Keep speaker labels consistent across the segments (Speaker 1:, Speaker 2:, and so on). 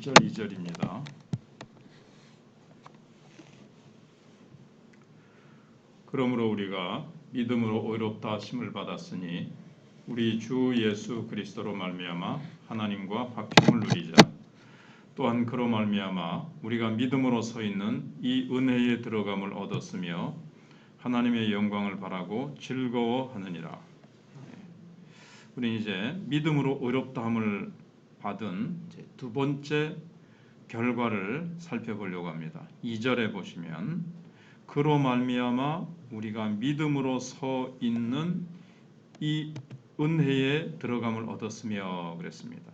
Speaker 1: 1절 2절입니다. 그러므로 우리가 믿음으로 의롭다 하심을 받았으니 우리 주 예수 그리스도로 말미암아 하나님과 화평을 누리자. 또한 그로 말미암아 우리가 믿음으로 서 있는 이 은혜에 들어감을 얻었으며 하나님의 영광을 바라고 즐거워하느니라. 우리는 이제 믿음으로 의롭다함을 받은 두 번째 결과를 살펴보려고 합니다. 2절에 보시면 그로 말미암아 우리가 믿음으로 서 있는 이 은혜에 들어감을 얻었으며 그랬습니다.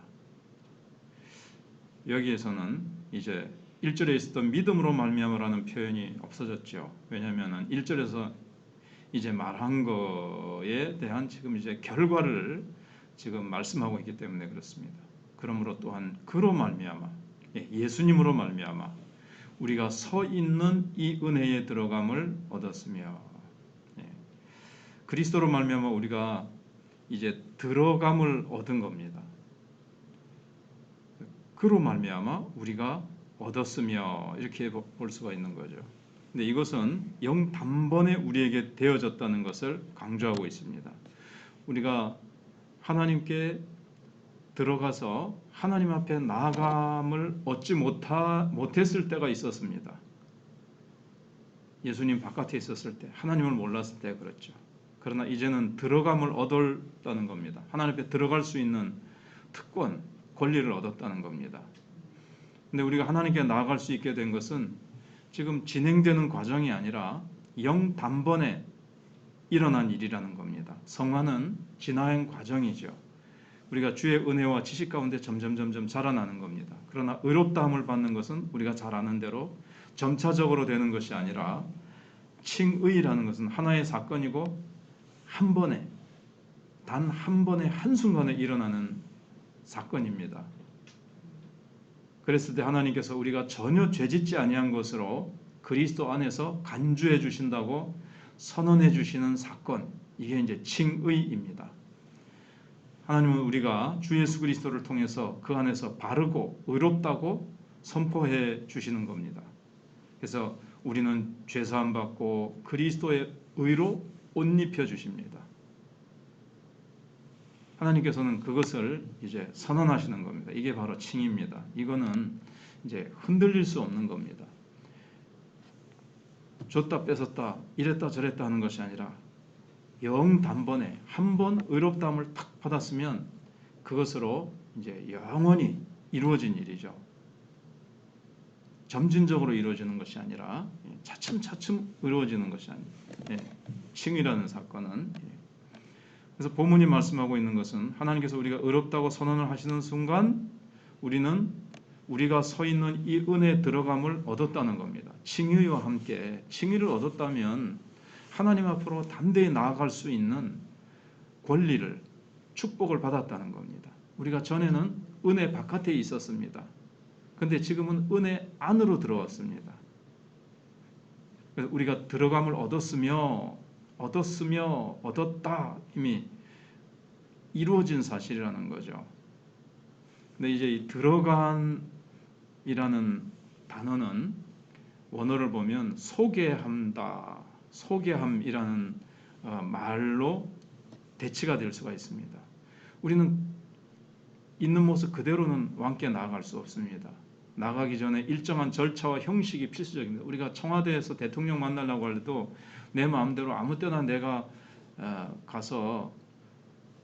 Speaker 1: 여기에서는 이제 1절에 있었던 믿음으로 말미암아라는 표현이 없어졌죠. 왜냐하면 1절에서 이제 말한 거에 대한 지금 이제 결과를 지금 말씀하고 있기 때문에 그렇습니다. 그러므로 또한 그로 말미암아 예수님으로 말미암아 우리가 서 있는 이 은혜에 들어감을 얻었으며 그리스도로 말미암아 우리가 이제 들어감을 얻은 겁니다. 그로 말미암아 우리가 얻었으며 이렇게 볼 수가 있는 거죠. 근데 이것은 영 단번에 우리에게 되어졌다는 것을 강조하고 있습니다. 우리가 하나님께 들어가서 하나님 앞에 나아감을 얻지 못했을 때가 있었습니다. 예수님 바깥에 있었을 때, 하나님을 몰랐을 때 그렇죠. 그러나 이제는 들어감을 얻었다는 겁니다. 하나님 앞에 들어갈 수 있는 특권, 권리를 얻었다는 겁니다. 근데 우리가 하나님께 나아갈 수 있게 된 것은 지금 진행되는 과정이 아니라 영 단번에 일어난 일이라는 겁니다. 성화는 진화행 과정이죠. 우리가 주의 은혜와 지식 가운데 점점 자라나는 겁니다. 그러나 의롭다함을 받는 것은 우리가 잘 아는 대로 점차적으로 되는 것이 아니라 칭의라는 것은 하나의 사건이고 한 번에 단 한 번에 한순간에 일어나는 사건입니다. 그랬을 때 하나님께서 우리가 전혀 죄짓지 아니한 것으로 그리스도 안에서 간주해 주신다고 선언해 주시는 사건, 이게 이제 칭의입니다. 하나님은 우리가 주 예수 그리스도를 통해서 그 안에서 바르고 의롭다고 선포해 주시는 겁니다. 그래서 우리는 죄사함 받고 그리스도의 의로 옷 입혀 주십니다. 하나님께서는 그것을 이제 선언하시는 겁니다. 이게 바로 칭의입니다. 이거는 이제 흔들릴 수 없는 겁니다. 줬다 뺏었다 이랬다 저랬다 하는 것이 아니라 영 단번에 한 번 의롭다함을 탁 받았으면 그것으로 이제 영원히 이루어진 일이죠. 점진적으로 이루어지는 것이 아니라 차츰차츰 이루어지는 것이 아니에요. 칭의라는 사건은. 그래서 본문이 말씀하고 있는 것은 하나님께서 우리가 의롭다고 선언을 하시는 순간 우리는 우리가 서 있는 이 은혜에 들어감을 얻었다는 겁니다. 칭의와 함께 칭의를 얻었다면 하나님 앞으로 담대히 나아갈 수 있는 권리를 축복을 받았다는 겁니다. 우리가 전에는 은혜 바깥에 있었습니다. 그런데 지금은 은혜 안으로 들어왔습니다. 그래서 우리가 들어감을 얻었다 이미 이루어진 사실이라는 거죠. 근데 이제 이 들어간이라는 단어는 원어를 보면 소개함이라는 말로 대치가 될 수가 있습니다. 우리는 있는 모습 그대로는 왕께 나아갈 수 없습니다. 나가기 전에 일정한 절차와 형식이 필수적입니다. 우리가 청와대에서 대통령 만나려고 할 때도 내 마음대로 아무 때나 내가 가서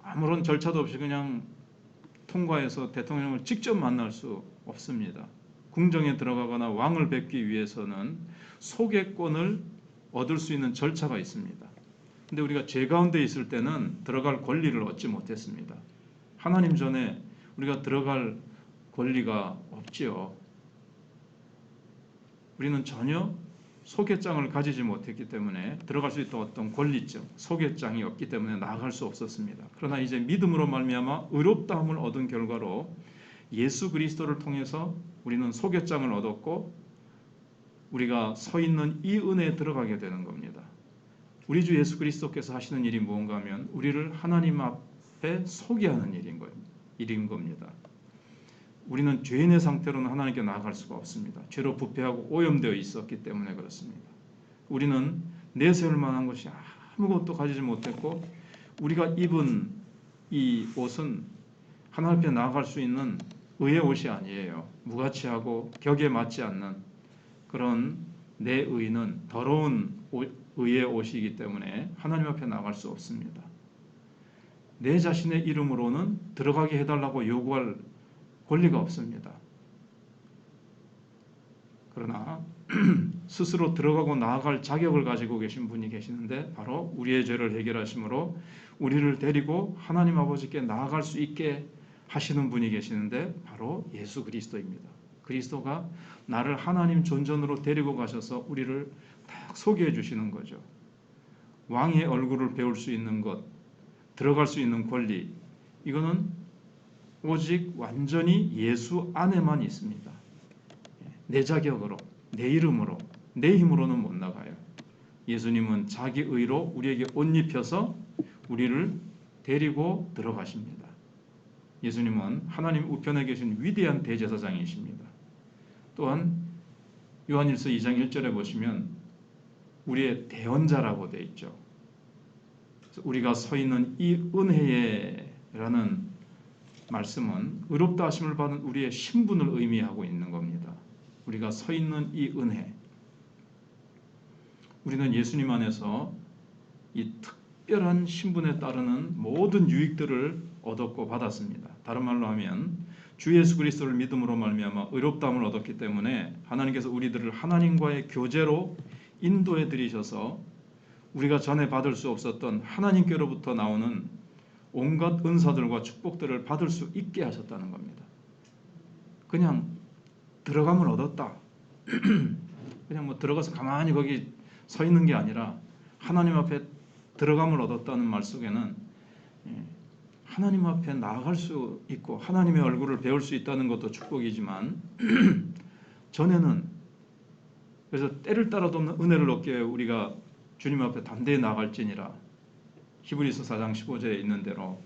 Speaker 1: 아무런 절차도 없이 그냥 통과해서 대통령을 직접 만날 수 없습니다. 궁정에 들어가거나 왕을 뵙기 위해서는 소개권을 얻을 수 있는 절차가 있습니다. 근데 우리가 죄 가운데 있을 때는 들어갈 권리를 얻지 못했습니다. 하나님 전에 우리가 들어갈 권리가 없지요. 우리는 전혀 소개장을 가지지 못했기 때문에 들어갈 수 있던 어떤 권리증, 소개장이 없기 때문에 나아갈 수 없었습니다. 그러나 이제 믿음으로 말미암아 의롭다함을 얻은 결과로 예수 그리스도를 통해서 우리는 소개장을 얻었고 우리가 서 있는 이 은혜에 들어가게 되는 겁니다. 우리 주 예수 그리스도께서 하시는 일이 무언가 하면 우리를 하나님 앞에 소개하는 일인 겁니다. 우리는 죄인의 상태로는 하나님께 나아갈 수가 없습니다. 죄로 부패하고 오염되어 있었기 때문에 그렇습니다. 우리는 내세울 만한 것이 아무것도 가지지 못했고 우리가 입은 이 옷은 하나님 앞에 나아갈 수 있는 의의 옷이 아니에요. 무가치하고 격에 맞지 않는 그런 내 의는 더러운 의의 옷이기 때문에 하나님 앞에 나갈 수 없습니다. 내 자신의 이름으로는 들어가게 해달라고 요구할 권리가 없습니다. 그러나 스스로 들어가고 나아갈 자격을 가지고 계신 분이 계시는데 바로 우리의 죄를 해결하심으로 우리를 데리고 하나님 아버지께 나아갈 수 있게 하시는 분이 계시는데 바로 예수 그리스도입니다. 그리스도가 나를 하나님 존전으로 데리고 가셔서 우리를 딱 소개해 주시는 거죠. 왕의 얼굴을 배울 수 있는 것, 들어갈 수 있는 권리, 이거는 오직 완전히 예수 안에만 있습니다. 내 자격으로, 내 이름으로, 내 힘으로는 못 나가요. 예수님은 자기 의로 우리에게 옷 입혀서 우리를 데리고 들어가십니다. 예수님은 하나님 우편에 계신 위대한 대제사장이십니다. 또한 요한일서 2장 1절에 보시면 우리의 대언자라고 되어 있죠. 우리가 서 있는 이 은혜에라는 말씀은 의롭다 하심을 받은 우리의 신분을 의미하고 있는 겁니다. 우리가 서 있는 이 은혜, 우리는 예수님 안에서 이 특별한 신분에 따르는 모든 유익들을 얻었고 받았습니다. 다른 말로 하면 주 예수 그리스도를 믿음으로 말미암아 의롭다함을 얻었기 때문에 하나님께서 우리들을 하나님과의 교제로 인도해 드리셔서 우리가 전에 받을 수 없었던 하나님께로부터 나오는 온갖 은사들과 축복들을 받을 수 있게 하셨다는 겁니다. 그냥 들어감을 얻었다. 그냥 뭐 들어가서 가만히 거기 서 있는 게 아니라 하나님 앞에 들어감을 얻었다는 말 속에는 하나님 앞에 나아갈 수 있고 하나님의 얼굴을 배울 수 있다는 것도 축복이지만 전에는 그래서 때를 따라도 없는 은혜를 얻기 위해 우리가 주님 앞에 담대히 나아갈지니라 히브리서 4장 15절에 있는 대로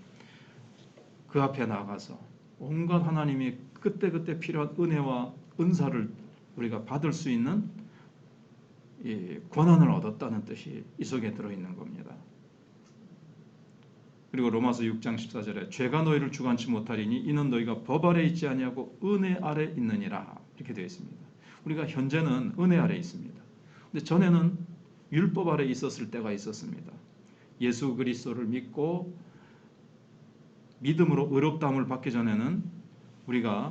Speaker 1: 그 앞에 나가서 온갖 하나님이 그때그때 필요한 은혜와 은사를 우리가 받을 수 있는 권한을 얻었다는 뜻이 이 속에 들어있는 겁니다. 그리고 로마서 6장 14절에 죄가 너희를 주관치 못하리니 이는 너희가 법 아래 있지 아니하고 은혜 아래 있느니라 이렇게 되어 있습니다. 우리가 현재는 은혜 아래 있습니다. 근데 전에는 율법 아래 있었을 때가 있었습니다. 예수 그리스도를 믿고 믿음으로 의롭다함을 받기 전에는 우리가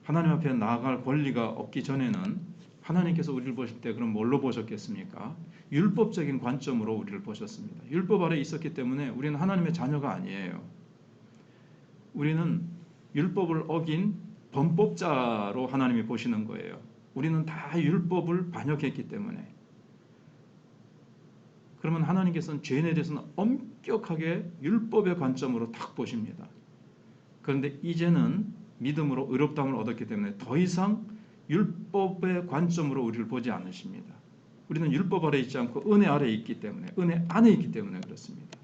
Speaker 1: 하나님 앞에 나아갈 권리가 없기 전에는 하나님께서 우리를 보실 때 그럼 뭘로 보셨겠습니까? 율법적인 관점으로 우리를 보셨습니다. 율법 아래 있었기 때문에 우리는 하나님의 자녀가 아니에요. 우리는 율법을 어긴 범법자로 하나님이 보시는 거예요. 우리는 다 율법을 반역했기 때문에. 그러면 하나님께서는 죄인에 대해서는 엄격하게 율법의 관점으로 딱 보십니다. 그런데 이제는 믿음으로 의롭다함을 얻었기 때문에 더 이상 율법의 관점으로 우리를 보지 않으십니다. 우리는 율법 아래 있지 않고 은혜 아래 있기 때문에, 은혜 안에 있기 때문에 그렇습니다.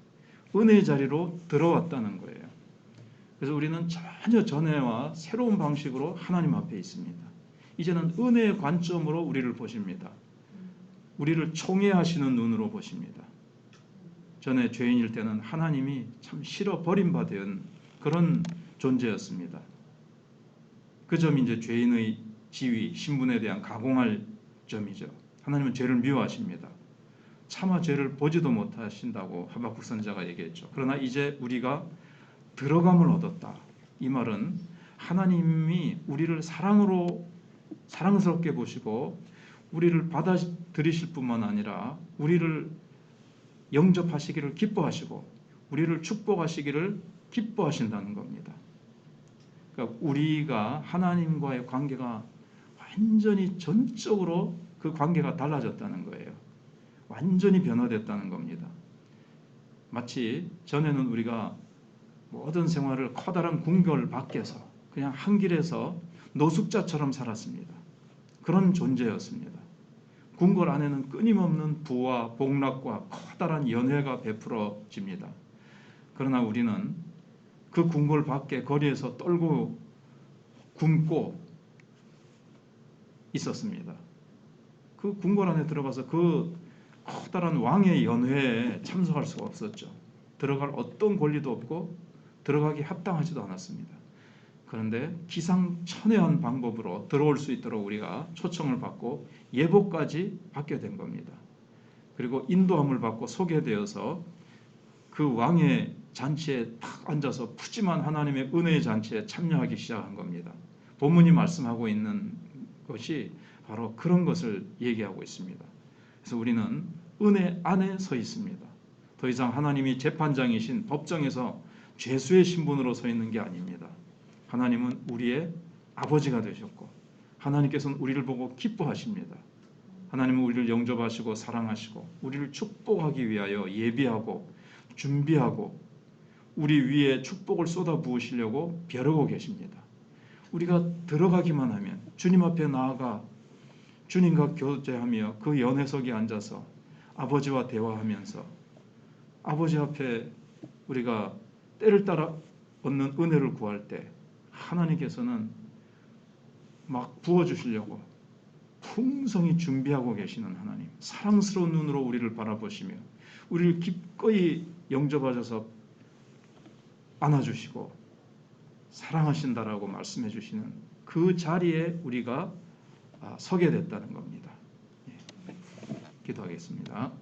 Speaker 1: 은혜의 자리로 들어왔다는 거예요. 그래서 우리는 전혀 전에와 새로운 방식으로 하나님 앞에 있습니다. 이제는 은혜의 관점으로 우리를 보십니다. 우리를 총애하시는 눈으로 보십니다. 전에 죄인일 때는 하나님이 참 싫어 버림받은 그런 존재였습니다. 그 점이 이제 죄인의 지위, 신분에 대한 가공할 점이죠. 하나님은 죄를 미워하십니다. 차마 죄를 보지도 못하신다고 하박국 선지자가 얘기했죠. 그러나 이제 우리가 들어감을 얻었다. 이 말은 하나님이 우리를 사랑스럽게 보시고 우리를 받아들이실 뿐만 아니라 우리를 영접하시기를 기뻐하시고 우리를 축복하시기를 기뻐하신다는 겁니다. 그러니까 우리가 하나님과의 관계가 완전히 전적으로 그 관계가 달라졌다는 거예요. 완전히 변화됐다는 겁니다. 마치 전에는 우리가 모든 생활을 커다란 궁궐 밖에서 그냥 한 길에서 노숙자처럼 살았습니다. 그런 존재였습니다. 궁궐 안에는 끊임없는 부와 복락과 커다란 연회가 베풀어집니다. 그러나 우리는 그 궁궐 밖에 거리에서 떨고 굶고 있었습니다. 그 궁궐 안에 들어가서 그 커다란 왕의 연회에 참석할 수가 없었죠. 들어갈 어떤 권리도 없고 들어가기 합당하지도 않았습니다. 그런데 기상천외한 방법으로 들어올 수 있도록 우리가 초청을 받고 예복까지 받게 된 겁니다. 그리고 인도함을 받고 소개되어서 그 왕의 잔치에 딱 앉아서 푸짐한 하나님의 은혜의 잔치에 참여하기 시작한 겁니다. 본문이 말씀하고 있는 것이 바로 그런 것을 얘기하고 있습니다. 그래서 우리는 은혜 안에 서 있습니다. 더 이상 하나님이 재판장이신 법정에서 죄수의 신분으로 서 있는 게 아닙니다. 하나님은 우리의 아버지가 되셨고 하나님께서는 우리를 보고 기뻐하십니다. 하나님은 우리를 영접하시고 사랑하시고 우리를 축복하기 위하여 예비하고 준비하고 우리 위에 축복을 쏟아 부으시려고 벼르고 계십니다. 우리가 들어가기만 하면 주님 앞에 나아가 주님과 교제하며 그 연회석에 앉아서 아버지와 대화하면서 아버지 앞에 우리가 때를 따라 얻는 은혜를 구할 때 하나님께서는 막 부어주시려고 풍성히 준비하고 계시는 하나님, 사랑스러운 눈으로 우리를 바라보시며 우리를 기꺼이 영접하셔서 안아주시고 사랑하신다라고 말씀해 주시는 그 자리에 우리가 서게 됐다는 겁니다. 기도하겠습니다.